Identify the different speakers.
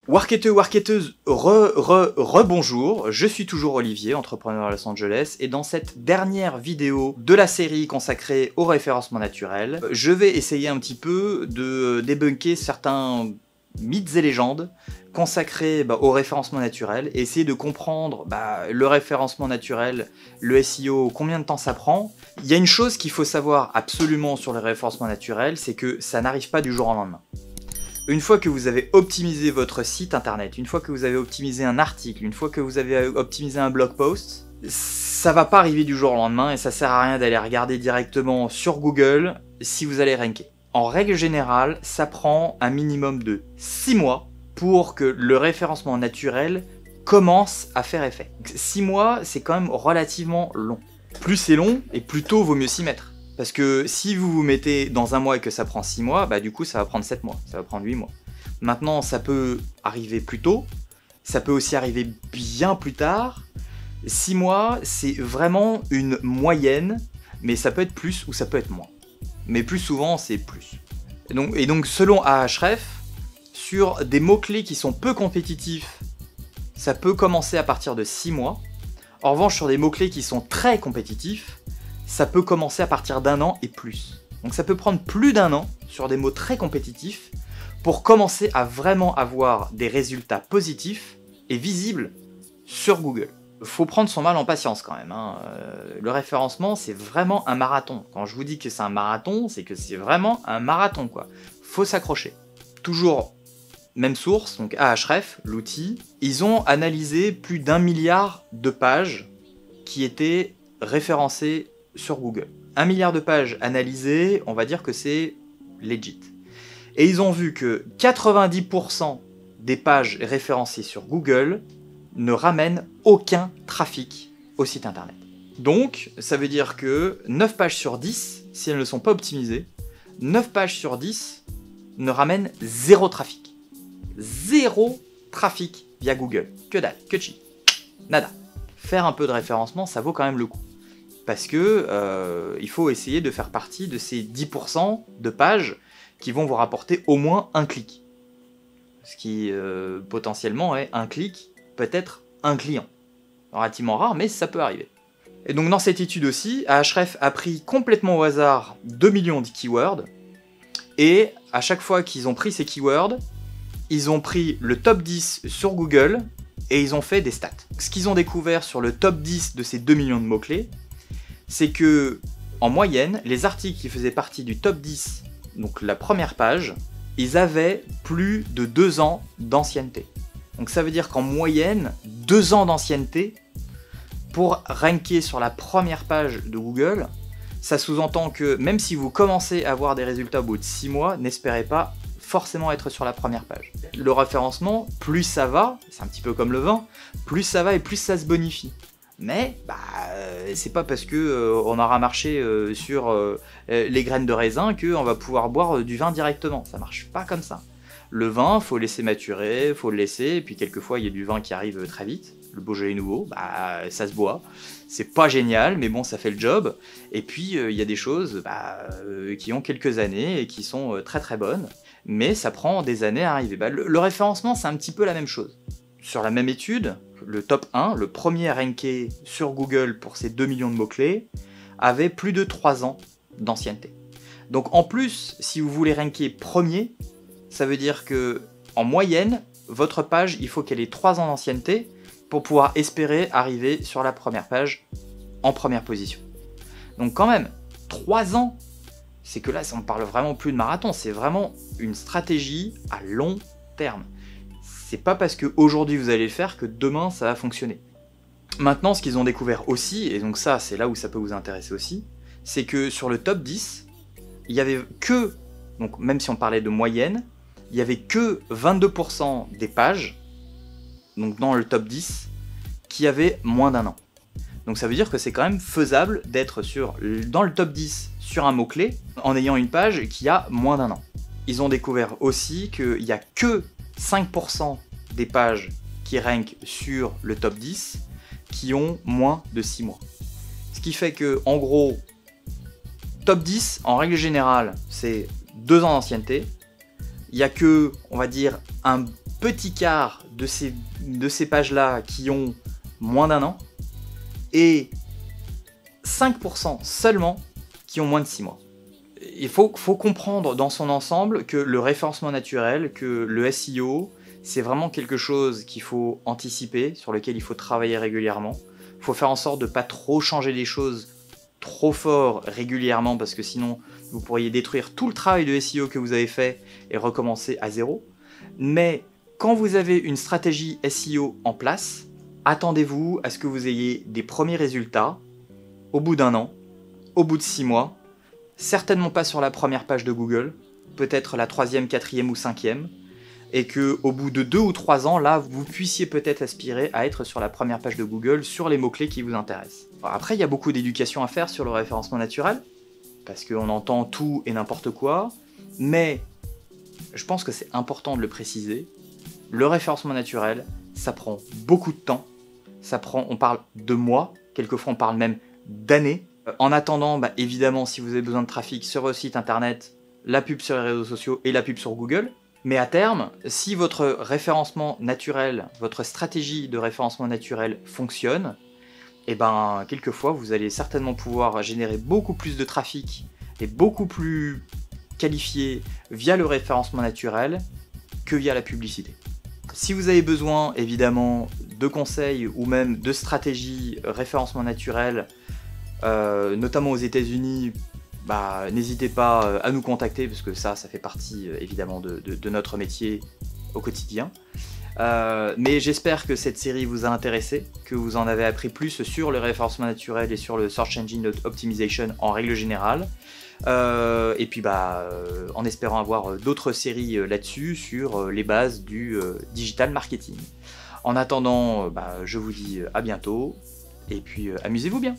Speaker 1: Warketeux, warketeuses, rebonjour, je suis toujours Olivier, entrepreneur à Los Angeles, et dans cette dernière vidéo de la série consacrée au référencement naturel, je vais essayer un petit peu de débunker certains mythes et légendes consacrés au référencement naturel, et essayer de comprendre le référencement naturel, le SEO, combien de temps ça prend. Il y a une chose qu'il faut savoir absolument sur le référencement naturel, c'est que ça n'arrive pas du jour au lendemain. Une fois que vous avez optimisé votre site internet, une fois que vous avez optimisé un article, une fois que vous avez optimisé un blog post, ça va pas arriver du jour au lendemain et ça sert à rien d'aller regarder directement sur Google si vous allez ranker. En règle générale, ça prend un minimum de 6 mois pour que le référencement naturel commence à faire effet. 6 mois, c'est quand même relativement long. Plus c'est long, et plus tôt vaut mieux s'y mettre. Parce que si vous vous mettez dans un mois et que ça prend 6 mois, du coup ça va prendre 7 mois, ça va prendre 8 mois. Maintenant, ça peut arriver plus tôt, ça peut aussi arriver bien plus tard. 6 mois, c'est vraiment une moyenne, mais ça peut être plus ou ça peut être moins. Mais plus souvent, c'est plus. Et donc selon Ahref, sur des mots-clés qui sont peu compétitifs, ça peut commencer à partir de 6 mois. En revanche, sur des mots-clés qui sont très compétitifs, ça peut commencer à partir d'1 an et plus. Donc ça peut prendre plus d'1 an sur des mots très compétitifs pour commencer à vraiment avoir des résultats positifs et visibles sur Google. Faut prendre son mal en patience quand même. Le référencement, c'est vraiment un marathon. Quand je vous dis que c'est un marathon, c'est que c'est vraiment un marathon, quoi. Faut s'accrocher. Toujours même source, donc Ahref, l'outil, ils ont analysé plus d'1 milliard de pages qui étaient référencées sur Google. 1 milliard de pages analysées, on va dire que c'est legit. Et ils ont vu que 90% des pages référencées sur Google ne ramènent aucun trafic au site internet. Donc, ça veut dire que 9 pages sur 10, si elles ne sont pas optimisées, 9 pages sur 10 ne ramènent zéro trafic. Zéro trafic via Google. Que dalle, que chi. Nada. Faire un peu de référencement, ça vaut quand même le coup. Parce que il faut essayer de faire partie de ces 10% de pages qui vont vous rapporter au moins un clic. Ce qui potentiellement est un clic, peut-être un client. Relativement rare, mais ça peut arriver. Et donc dans cette étude aussi, Ahref a pris complètement au hasard 2 millions de keywords, et à chaque fois qu'ils ont pris ces keywords, ils ont pris le top 10 sur Google, et ils ont fait des stats. Ce qu'ils ont découvert sur le top 10 de ces 2 millions de mots-clés, c'est que, en moyenne, les articles qui faisaient partie du top 10, donc la première page, ils avaient plus de 2 ans d'ancienneté. Donc ça veut dire qu'en moyenne, 2 ans d'ancienneté, pour ranker sur la première page de Google, ça sous-entend que même si vous commencez à avoir des résultats au bout de 6 mois, n'espérez pas forcément être sur la première page. Le référencement, plus ça va, c'est un petit peu comme le vin, plus ça va et plus ça se bonifie. Mais c'est pas parce que on aura marché sur les graines de raisin qu'on va pouvoir boire du vin directement. Ça marche pas comme ça. Le vin, faut laisser maturer, faut le laisser, et puis quelquefois il y a du vin qui arrive très vite. Le Beaujolais nouveau, ça se boit. C'est pas génial, mais bon, ça fait le job. Et puis il y a des choses qui ont quelques années et qui sont très très bonnes, mais ça prend des années à arriver. Le référencement, c'est un petit peu la même chose. Sur la même étude, le top 1, le premier ranké sur Google pour ces 2 millions de mots-clés, avait plus de 3 ans d'ancienneté. Donc en plus, si vous voulez ranker premier, ça veut dire que en moyenne, votre page, il faut qu'elle ait 3 ans d'ancienneté pour pouvoir espérer arriver sur la première page en première position. Donc quand même, 3 ans, c'est que là, on parle vraiment plus de marathon, c'est vraiment une stratégie à long terme. C'est pas parce qu'aujourd'hui vous allez le faire que demain ça va fonctionner. Maintenant, ce qu'ils ont découvert aussi, et donc ça c'est là où ça peut vous intéresser aussi, c'est que sur le top 10, il y avait que, donc même si on parlait de moyenne, il y avait que 22% des pages, donc dans le top 10, qui avaient moins d'1 an. Donc ça veut dire que c'est quand même faisable d'être dans le top 10 sur un mot-clé en ayant une page qui a moins d'1 an. Ils ont découvert aussi qu'il n'y a que 5% des pages qui rankent sur le top 10 qui ont moins de 6 mois. Ce qui fait que, en gros, top 10, en règle générale, c'est 2 ans d'ancienneté. Il n'y a que, on va dire, un petit quart de ces pages-là qui ont moins d'1 an, et 5% seulement qui ont moins de 6 mois. Il faut comprendre dans son ensemble que le référencement naturel, que le SEO, c'est vraiment quelque chose qu'il faut anticiper, sur lequel il faut travailler régulièrement. Il faut faire en sorte de ne pas trop changer les choses trop fort régulièrement, parce que sinon vous pourriez détruire tout le travail de SEO que vous avez fait et recommencer à zéro. Mais quand vous avez une stratégie SEO en place, attendez-vous à ce que vous ayez des premiers résultats au bout d'1 an, au bout de 6 mois, certainement pas sur la première page de Google, peut-être la 3e, 4e ou 5e, et qu'au bout de 2 ou 3 ans, là, vous puissiez peut-être aspirer à être sur la première page de Google sur les mots-clés qui vous intéressent. Après, il y a beaucoup d'éducation à faire sur le référencement naturel, parce qu'on entend tout et n'importe quoi, mais je pense que c'est important de le préciser. Le référencement naturel, ça prend beaucoup de temps, on parle de mois, quelquefois on parle même d'années. En attendant, évidemment, si vous avez besoin de trafic sur votre site internet, la pub sur les réseaux sociaux et la pub sur Google. Mais à terme, si votre référencement naturel, votre stratégie de référencement naturel fonctionne, et quelquefois vous allez certainement pouvoir générer beaucoup plus de trafic et beaucoup plus qualifié via le référencement naturel que via la publicité. Si vous avez besoin évidemment de conseils ou même de stratégies référencement naturel, notamment aux États-Unis, n'hésitez pas à nous contacter, parce que ça fait partie évidemment de notre métier au quotidien. Mais j'espère que cette série vous a intéressé, que vous en avez appris plus sur le référencement naturel et sur le Search Engine Optimization en règle générale. Et puis en espérant avoir d'autres séries là-dessus sur les bases du digital marketing. En attendant, je vous dis à bientôt, et puis amusez-vous bien.